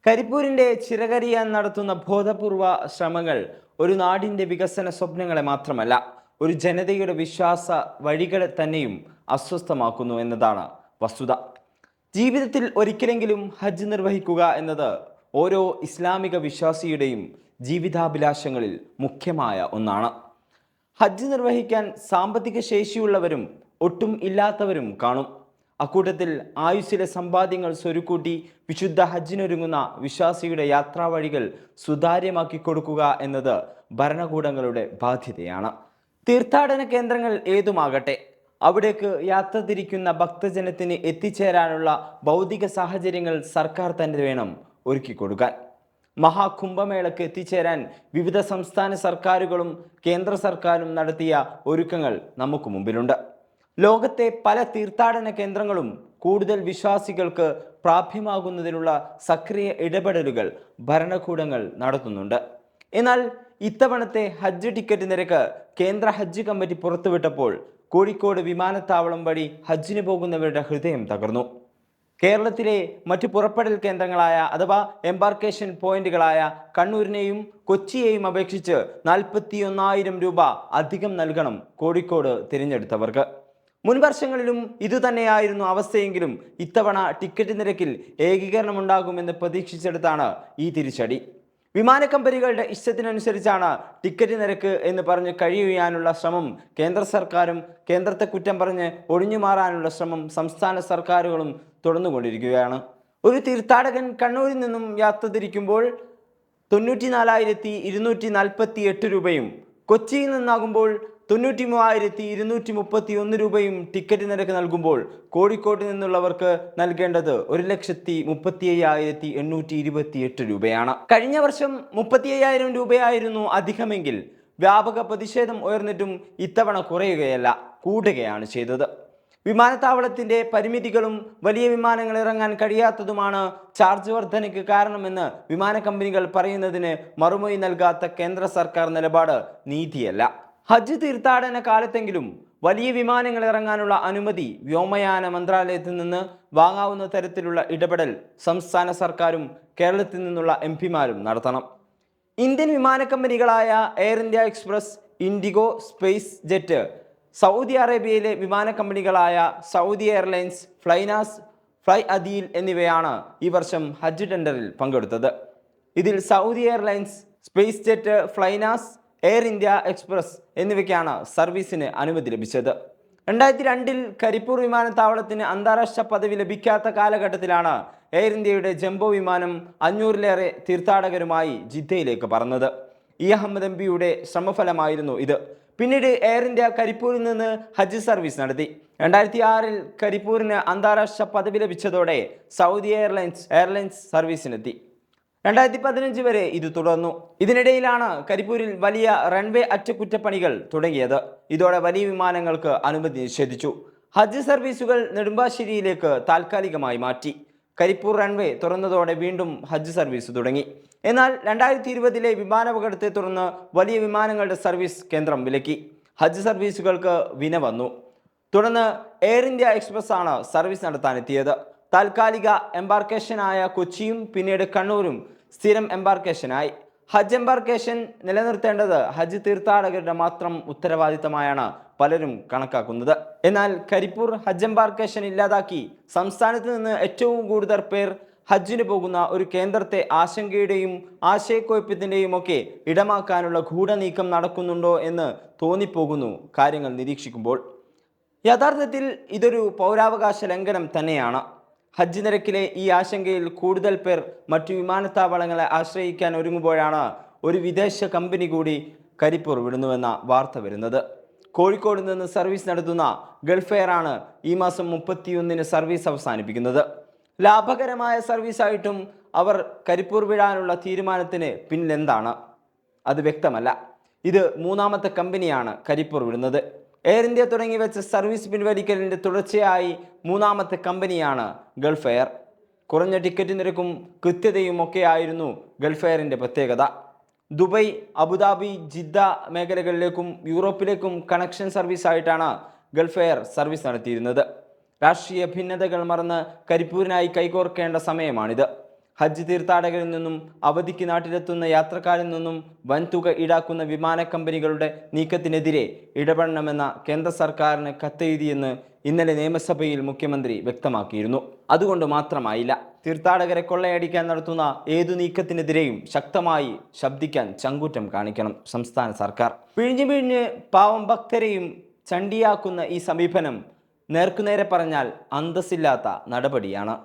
കരിപ്പൂരിന്റെ ചിറകരിയാൻ നടത്തുന്ന ബോധപൂർവ ശ്രമങ്ങൾ ഒരു നാടിന്റെ വികസന സ്വപ്നങ്ങളെ മാത്രമല്ല, ഒരു ജനതയുടെ വിശ്വാസ വഴികളെ തന്നെയും അസ്വസ്ഥമാക്കുന്നു എന്നതാണ് വസ്തുത. ജീവിതത്തിൽ ഒരിക്കലെങ്കിലും ഹജ്ജ് നിർവഹിക്കുക എന്നത് ഓരോ ഇസ്ലാമിക വിശ്വാസിയുടെയും ജീവിതാഭിലാഷങ്ങളിൽ മുഖ്യമായ ഒന്നാണ്. ഹജ്ജ് നിർവഹിക്കാൻ സാമ്പത്തിക ശേഷിയുള്ളവരും ഒട്ടും ഇല്ലാത്തവരും കാണും. അക്കൂട്ടത്തിൽ ആയുസ്സിലെ സമ്പാദ്യങ്ങൾ സ്വരുക്കൂട്ടി വിശുദ്ധ ഹജ്ജിനൊരുങ്ങുന്ന വിശ്വാസിയുടെ യാത്രാ വഴികൾ സുതാര്യമാക്കി കൊടുക്കുക എന്നത് ഭരണകൂടങ്ങളുടെ ബാധ്യതയാണ്. തീർത്ഥാടന കേന്ദ്രങ്ങൾ ഏതുമാകട്ടെ, അവിടേക്ക് യാത്ര തിരിക്കുന്ന ഭക്തജനത്തിന് എത്തിച്ചേരാനുള്ള ഭൗതിക സാഹചര്യങ്ങൾ സർക്കാർ തന്നെ വേണം ഒരുക്കി കൊടുക്കാൻ. മഹാകുംഭമേളയ്ക്ക് എത്തിച്ചേരാൻ വിവിധ സംസ്ഥാന സർക്കാരുകളും കേന്ദ്ര സർക്കാരും നടത്തിയ ഒരുക്കങ്ങൾ നമുക്ക് മുമ്പിലുണ്ട്. ലോകത്തെ പല തീർത്ഥാടന കേന്ദ്രങ്ങളും കൂടുതൽ വിശ്വാസികൾക്ക് പ്രാപ്യമാകുന്നതിനുള്ള സക്രിയ ഇടപെടലുകൾ ഭരണകൂടങ്ങൾ നടത്തുന്നുണ്ട്. എന്നാൽ ഇത്തവണത്തെ ഹജ്ജ് ടിക്കറ്റ് നിരക്ക് കേന്ദ്ര ഹജ്ജ് കമ്മിറ്റി പുറത്തുവിട്ടപ്പോൾ കോഴിക്കോട് വിമാനത്താവളം വഴി ഹജ്ജിന് പോകുന്നവരുടെ ഹൃദയം തകർന്നു. കേരളത്തിലെ മറ്റു പുറപ്പെടൽ കേന്ദ്രങ്ങളായ അഥവാ എംബാർക്കേഷൻ പോയിന്റുകളായ കണ്ണൂരിനെയും കൊച്ചിയെയും അപേക്ഷിച്ച് 41,000 രൂപ അധികം നൽകണം കോഴിക്കോട് തിരഞ്ഞെടുത്തവർക്ക്. മുൻ വർഷങ്ങളിലും ഇതുതന്നെയായിരുന്നു അവസ്ഥയെങ്കിലും ഇത്തവണ ടിക്കറ്റ് നിരക്കിൽ ഏകീകരണം ഉണ്ടാകുമെന്ന് പ്രതീക്ഷിച്ചെടുത്താണ് ഈ തിരിച്ചടി. വിമാന കമ്പനികളുടെ ഇഷ്ടത്തിനനുസരിച്ചാണ് ടിക്കറ്റ് നിരക്ക് എന്ന് പറഞ്ഞ് കഴിയുവാനുള്ള ശ്രമം കേന്ദ്ര സർക്കാരും കേന്ദ്രത്തെ കുറ്റം പറഞ്ഞ് ഒഴിഞ്ഞു മാറാനുള്ള ശ്രമം സംസ്ഥാന സർക്കാരുകളും തുടർന്നുകൊണ്ടിരിക്കുകയാണ്. ഒരു തീർത്ഥാടകൻ കണ്ണൂരിൽ നിന്നും യാത്ര തിരിക്കുമ്പോൾ 94,248 രൂപയും കൊച്ചിയിൽ നിന്നാകുമ്പോൾ 93,231 രൂപയും ടിക്കറ്റ് നിരക്ക് നൽകുമ്പോൾ കോഴിക്കോട് നിന്നുള്ളവർക്ക് നൽകേണ്ടത് 1,35,828 രൂപയാണ്. കഴിഞ്ഞ വർഷം 35,000 രൂപയായിരുന്നു അധികമെങ്കിൽ വ്യാപക പ്രതിഷേധം ഉയർന്നിട്ടും ഇത്തവണ കുറയുകയല്ല, കൂടുകയാണ് ചെയ്തത്. വിമാനത്താവളത്തിന്റെ പരിമിതികളും വലിയ വിമാനങ്ങൾ ഇറങ്ങാൻ കഴിയാത്തതുമാണ് ചാർജ് വർധനയ്ക്ക് കാരണമെന്ന് വിമാന കമ്പനികൾ പറയുന്നതിന് മറുപടി നൽകാത്ത കേന്ദ്ര സർക്കാർ നിലപാട് നീതിയല്ല. ഹജ്ജ് തീർത്ഥാടന കാലത്തെങ്കിലും വലിയ വിമാനങ്ങൾ ഇറങ്ങാനുള്ള അനുമതി വ്യോമയാന മന്ത്രാലയത്തിൽ നിന്ന് വാങ്ങാവുന്ന തരത്തിലുള്ള ഇടപെടൽ സംസ്ഥാന സർക്കാരും കേരളത്തിൽ നിന്നുള്ള എംപിമാരും നടത്തണം. ഇന്ത്യൻ വിമാന കമ്പനികളായ Air India Express, IndiGo, SpiceJet, Saudi അറേബ്യയിലെ വിമാന കമ്പനികളായ Saudi Airlines, flynas, flyadeal എന്നിവയാണ് ഈ വർഷം ഹജ്ജ് ടെൻഡറിൽ പങ്കെടുത്തത്. ഇതിൽ Saudi Airlines, SpiceJet, flynas, Air India Express എന്നിവയ്ക്കാണ് സർവീസിന് അനുമതി ലഭിച്ചത്. 2002 കരിപ്പൂർ വിമാനത്താവളത്തിന് അന്താരാഷ്ട്ര പദവി ലഭിക്കാത്ത കാലഘട്ടത്തിലാണ് എയർ ഇന്ത്യയുടെ ജംബോ വിമാനം 500-ലേറെ തീർത്ഥാടകരുമായി ജിദ്ദയിലേക്ക് പറന്നത്. ഇ അഹമ്മദ് എംപിയുടെ ശ്രമഫലമായിരുന്നു ഇത്. പിന്നീട് എയർ ഇന്ത്യ കരിപ്പൂരിൽ നിന്ന് ഹജ്ജ് സർവീസ് നടത്തി. 2006 കരിപ്പൂരിന് അന്താരാഷ്ട്ര പദവി ലഭിച്ചതോടെ സൗദി എയർലൈൻസ് സർവീസിനെത്തി. 2015 വരെ ഇത് തുടർന്നു. ഇതിനിടയിലാണ് കരിപ്പൂരിൽ വലിയ റൺവേ അറ്റകുറ്റപ്പണികൾ തുടങ്ങിയത്. ഇതോടെ വലിയ വിമാനങ്ങൾക്ക് അനുമതി നിഷേധിച്ചു. ഹജ്ജ് സർവീസുകൾ നെടുമ്പാശ്ശേരിയിലേക്ക് താൽക്കാലികമായി മാറ്റി. കരിപ്പൂർ റൺവേ തുറന്നതോടെ വീണ്ടും ഹജ്ജ് സർവീസ് തുടങ്ങി. എന്നാൽ 2020 വിമാനാപകടത്തെ തുടർന്ന് വലിയ വിമാനങ്ങളുടെ സർവീസ് കേന്ദ്രം വിലക്കി. ഹജ്ജ് സർവീസുകൾക്ക് വിന വന്നു. തുടർന്ന് എയർ ഇന്ത്യ എക്സ്പ്രസ് ആണ് സർവീസ് നടത്താനെത്തിയത്. താൽക്കാലിക എംബാർക്കേഷനായ കൊച്ചിയും പിന്നീട് കണ്ണൂരും സ്ഥിരം എംബാർക്കേഷനായി. ഹജ്ജ് എംബാർക്കേഷൻ നിലനിർത്തേണ്ടത് ഹജ്ജ് തീർത്ഥാടകരുടെ മാത്രം ഉത്തരവാദിത്തമായാണ് പലരും കണക്കാക്കുന്നത്. എന്നാൽ കരിപ്പൂർ ഹജ്ജ് എംബാർക്കേഷൻ ഇല്ലാതാക്കി സംസ്ഥാനത്ത് നിന്ന് ഏറ്റവും കൂടുതൽ പേർ ഹജ്ജിന് പോകുന്ന ഒരു കേന്ദ്രത്തെ ആശങ്കയുടെയും ആശയക്കുഴപ്പത്തിൻ്റെയും ഒക്കെ ഇടമാക്കാനുള്ള ഗൂഢനീക്കം നടക്കുന്നുണ്ടോ എന്ന് തോന്നിപ്പോകുന്നു കാര്യങ്ങൾ നിരീക്ഷിക്കുമ്പോൾ. യഥാർത്ഥത്തിൽ ഇതൊരു പൗരാവകാശ ലംഘനം തന്നെയാണ്. ഹജ്ജ് നിരക്കിലെ ഈ ആശങ്കയിൽ കൂടുതൽ പേർ മറ്റു വിമാനത്താവളങ്ങളെ ആശ്രയിക്കാൻ ഒരുങ്ങുമ്പോഴാണ് ഒരു വിദേശ കമ്പനി കൂടി കരിപ്പൂർ വിടുന്നുവെന്ന വാർത്ത വരുന്നത്. കോഴിക്കോട് നിന്ന് സർവീസ് നടത്തുന്ന ഗൾഫ് എയർ ആണ് ഈ മാസം 31-ന് സർവീസ് അവസാനിപ്പിക്കുന്നത്. ലാഭകരമായ സർവീസായിട്ടും അവർ കരിപ്പൂർ വിടാനുള്ള തീരുമാനത്തിന് പിന്നിലെന്താണ് അത് വ്യക്തമല്ല. ഇത് 3ാമത്തെ കമ്പനിയാണ് കരിപ്പൂർ വിടുന്നത്. എയർ ഇന്ത്യ തുടങ്ങി വെച്ച സർവീസ് പിൻവലിക്കലിൻ്റെ തുടർച്ചയായി 3ാമത്തെ കമ്പനിയാണ് ഗൾഫ് എയർ. കുറഞ്ഞ ടിക്കറ്റ് നിരക്കും കൃത്യതയും ഒക്കെയായിരുന്നു ഗൾഫ് എയറിൻ്റെ പ്രത്യേകത. ദുബായ്, അബുദാബി, ജിദ്ദ മേഖലകളിലേക്കും യൂറോപ്പിലേക്കും കണക്ഷൻ സർവീസായിട്ടാണ് ഗൾഫ് എയർ സർവീസ് നടത്തിയിരുന്നത്. രാഷ്ട്രീയ ഭിന്നതകൾ മറന്ന് കരിപ്പൂരിനായി കൈകോർക്കേണ്ട സമയമാണിത്. ഹജ്ജ് തീർത്ഥാടകരിൽ നിന്നും അവധിക്ക് നാട്ടിലെത്തുന്ന യാത്രക്കാരിൽ നിന്നും വൻതുക ഈടാക്കുന്ന വിമാന കമ്പനികളുടെ നീക്കത്തിനെതിരെ ഇടപെടണമെന്ന കേന്ദ്ര സർക്കാരിന് കത്തെഴുതിയെന്ന് ഇന്നലെ നിയമസഭയിൽ മുഖ്യമന്ത്രി വ്യക്തമാക്കിയിരുന്നു. അതുകൊണ്ട് മാത്രമായില്ല, തീർത്ഥാടകരെ കൊള്ളയടിക്കാൻ നടത്തുന്ന ഏതു നീക്കത്തിനെതിരെയും ശക്തമായി ശബ്ദിക്കാൻ ചങ്കൂറ്റം കാണിക്കണം സംസ്ഥാന സർക്കാർ. പിഴിഞ്ഞ് പാവം ഭക്തരെയും ചണ്ടിയാക്കുന്ന ഈ സമീപനം നേർക്കുനേരെ പറഞ്ഞാൽ അന്തസ്സില്ലാത്ത നടപടിയാണ്.